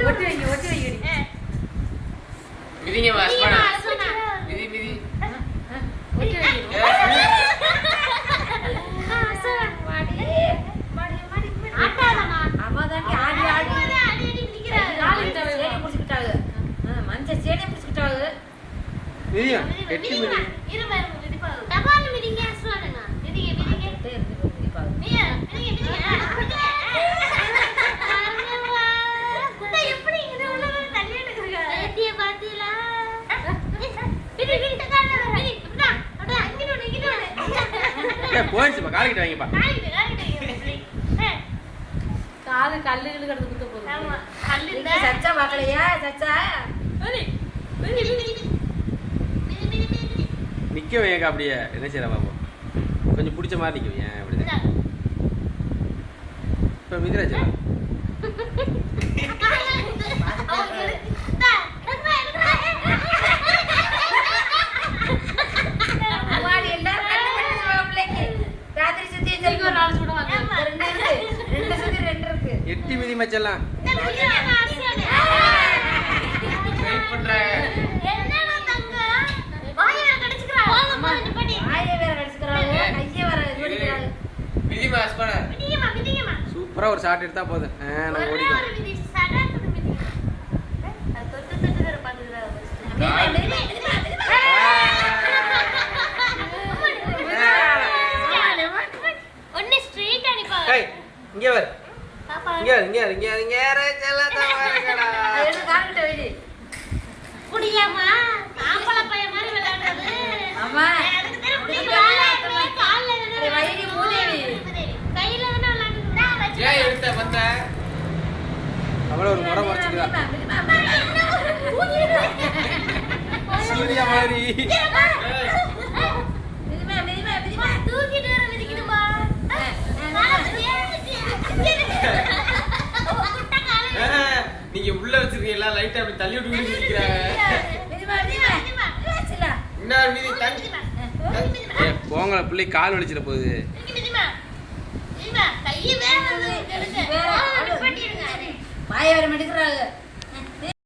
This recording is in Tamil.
ஒட்டி வைங்க மிதிங்க வாஸ்பனா மிதி மிதி ஒட்டி வைங்க ஆட்டாதமா அம்மாதான் ஆடி ஆடி நிக்கிறாங்க சேடி புடிச்சிட்டாங்க மஞ்ச சேடி புடிச்சிட்டாங்க மிதியா கெட்டி மிதி இருமா மிதிப்பா டபால் மிதிங்க சொல்லுங்க மிதிங்க மிதிப்பாங்க மிதிங்க குட்டை எப்படி இங்க உள்ள தள்ளி எடுக்குறீங்க ஏட்டிய பாத்தீங்களா மிதி மிதி கால மிதி டா டா இங்க போயிடுச்சுப்பா காலிக்கிட்ட வாங்கப்பா காலு கல்லுகள் கடந்து குத்த போகுது ஆமா கல்லு சச்சா பார்க்கலையா சச்சா நிக்க வைங்க அப்படியே என்ன செய்யற பாப்போம் கொஞ்சம் பிடிச்ச மாதிரி நிக்க வைங்க அப்படி இப்ப மிதிராஜா எட்டி மிதி மச்சலாம் வெயிட் பண்றேன் மிதி வாஸ்பனா சூப்பரா ஒரு ஷாட் எடுத்தா போதும் நான் ஓடிடும் ஏய் இங்க வர இங்க செல்லதா வரங்கடா புடியாமா ஆம்பள பையன் மாதிரி விளையாடுறது அம்மா அதுக்கு தெரியல கால்ல வயிறு மூதேவி கையில தான விளையாடுறா ஏன் எடுத்த வந்த அவள ஒரு முறை மறைச்சிட்டா சூர்யா மாதிரி தூக்கிட்டு வர மிதிக்கணுமா நீங்க உள்ள வச்சிருக்கீங்களா லைட்டா அப்படி தள்ளி விட்டு மிதிக்கிறாங்க இன்னொரு மிதி தள்ளி போங்கள பிள்ளை கால் வலிச்சிட போகுது வாய வர எடுக்கிறாங்க